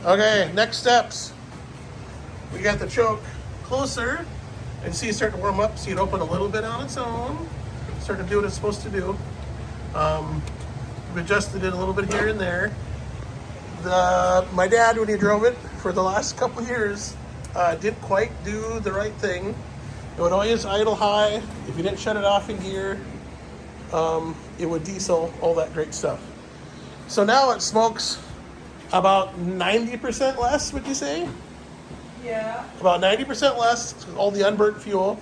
Okay, next steps. We got the choke closer, and see it's starting to warm up. See it open a little bit on its own. Starting to do what it's supposed to do. We've adjusted it a little bit here and there. My dad, when he drove it for the last couple of years, didn't quite do the right thing. It would always idle high. If you didn't shut it off in gear, it would diesel, all that great stuff. So now it smokes about 90% less, would you say? Yeah. About 90% less. All the unburnt fuel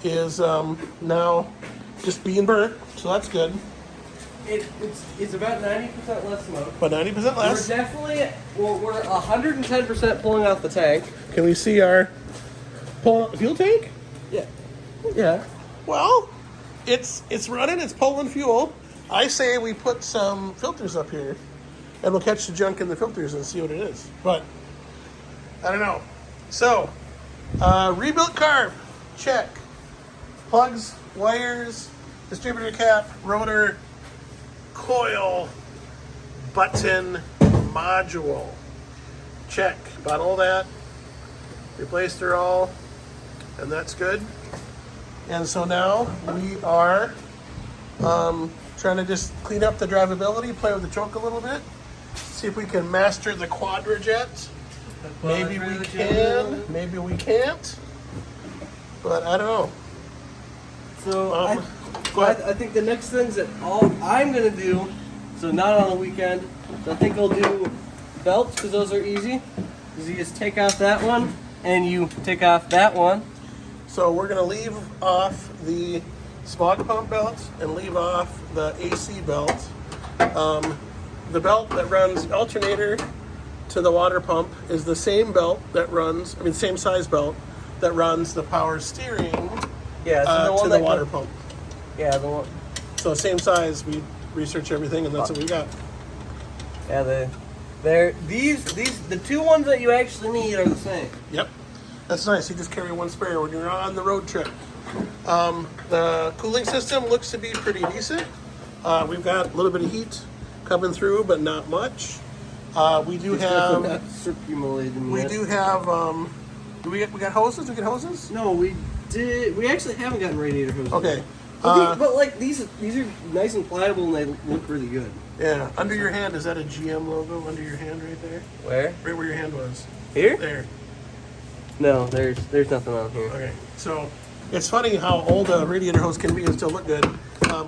is now just being burnt, so that's good. It's about 90% less smoke. But 90% less. We're definitely, we're 110% pulling out the tank. Can we see our fuel tank? Yeah. Yeah. Well, it's running, it's pulling fuel. I say we put some filters up here, and we'll catch the junk in the filters and see what it is. But, I don't know. So, rebuilt carb, check. Plugs, wires, distributor cap, rotor, coil, button, module. Check. Bought all that. Replaced her all. And that's good. And so now we are trying to just clean up the drivability, play with the choke a little bit, see if we can master the quadrajet. Maybe we can, maybe we can't, but I don't know. So I think the next things that all I'm gonna do, so not on the weekend, so I think I'll do belts because those are easy. Because you just take off that one and you take off that one. So we're gonna leave off the smog pump belt and leave off the AC belt. The belt that runs alternator to the water pump is the same belt that runs, same size belt that runs the power steering to the water pump. Yeah, the one. So same size, we research everything and that's what we got. Yeah, the two ones that you actually need are the same. Yep. That's nice. You just carry one spare when you're on the road trip. The cooling system looks to be pretty decent. We've got a little bit of heat coming through, but not much. We do have. We do have. We got hoses? We get hoses? No, we did. We actually haven't gotten radiator hoses. Okay. But like these are nice and pliable and they look really good. Yeah. Under your hand, is that a GM logo under your hand right there? Where? Right where your hand was. Here? There. No, there's nothing on here. Okay. So it's funny how old a radiator hose can be and still look good,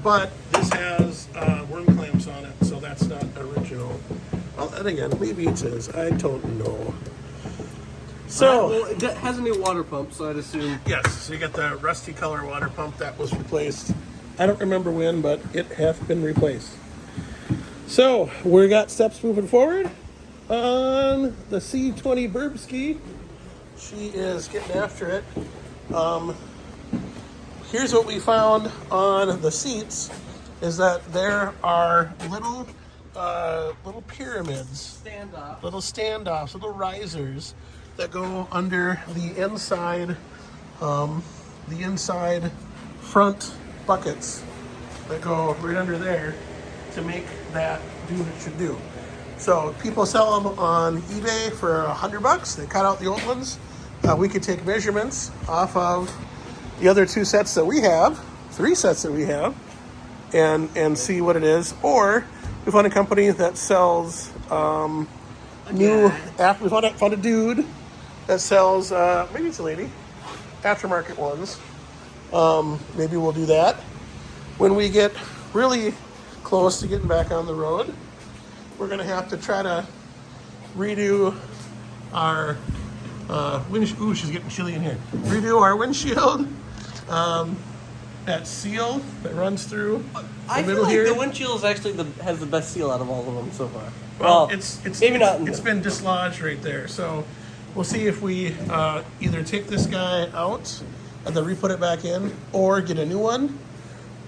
but this has worm clamps on it, so that's not original. Well, and again, maybe it is. I don't know. So well, it has a new water pump, so I'd assume. Yes, so you got the rusty color water pump that was replaced. I don't remember when, but it has been replaced. So we got steps moving forward on the C20 Burbski. She is getting after it. Here's what we found on the seats is that there are little pyramids, little standoffs, little risers that go under the inside front buckets that go right under there to make that do what it should do. So people sell them on eBay for $100. They cut out the old ones. We could take measurements off of the other two sets that we have, three sets that we have, and see what it is. Or we found a company that sells we found a dude that sells, maybe it's a lady, aftermarket ones. Maybe we'll do that. When we get really close to getting back on the road, we're going to have to try to redo our windshield. Ooh, she's getting chilly in here. Redo our windshield. That seal that runs through I the feel middle like here. the windshield is actually has the best seal out of all of them so far. Well, it's been dislodged right there. So we'll see if we either take this guy out and then re-put it back in, or get a new one,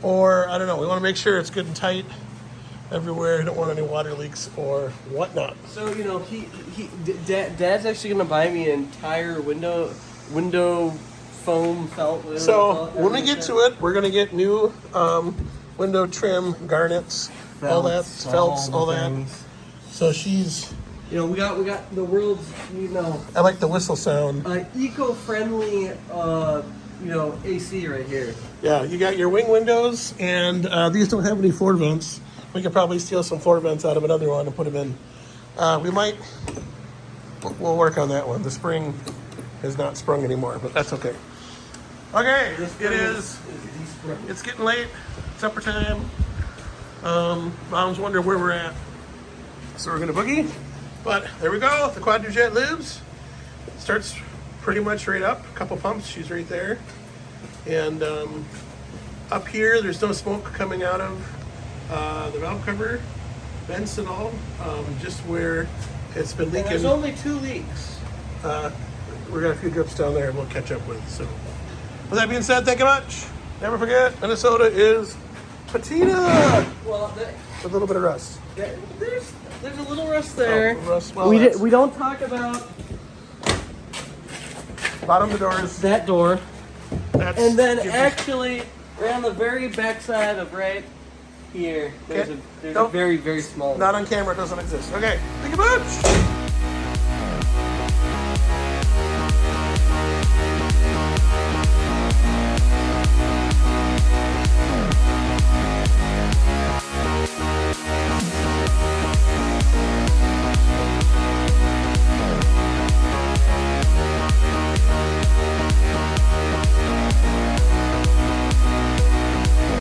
or I don't know. We want to make sure it's good and tight everywhere. Don't want any water leaks or whatnot. So Dad's actually gonna buy me an entire window foam felt. So when we get to it, we're gonna get new window trim, garnets, all that, felts, all that. So she's You know, we got the world's, you know, I like the whistle sound. eco-friendly, you know, AC right here. Yeah, you got your wing windows, and these don't have any floor vents. We could probably steal some floor vents out of another one and put them in. We might. We'll work on that one. The spring is not sprung anymore, but that's okay. Okay, it is. It's getting late. Supper time. Mom's wondering where we're at, so we're gonna boogie. But there we go. The Quadrojet lives. Starts pretty much right up. A couple pumps. She's right there. And up here, there's no smoke coming out of the valve cover, vents and all. Just where it's been leaking. There's only 2 leaks. We got a few drips down there we'll catch up with. So, with that being said, thank you much. Never forget, Minnesota is patina. Well, With a little bit of rust. there's a little rust there. Oh, rust. Well, we don't talk about bottom of the doors. that door. That's, And then actually, right on the very back side of right here, there's Okay. a Nope. very, very small one. Not on camera. It doesn't exist. Okay. Thank you much.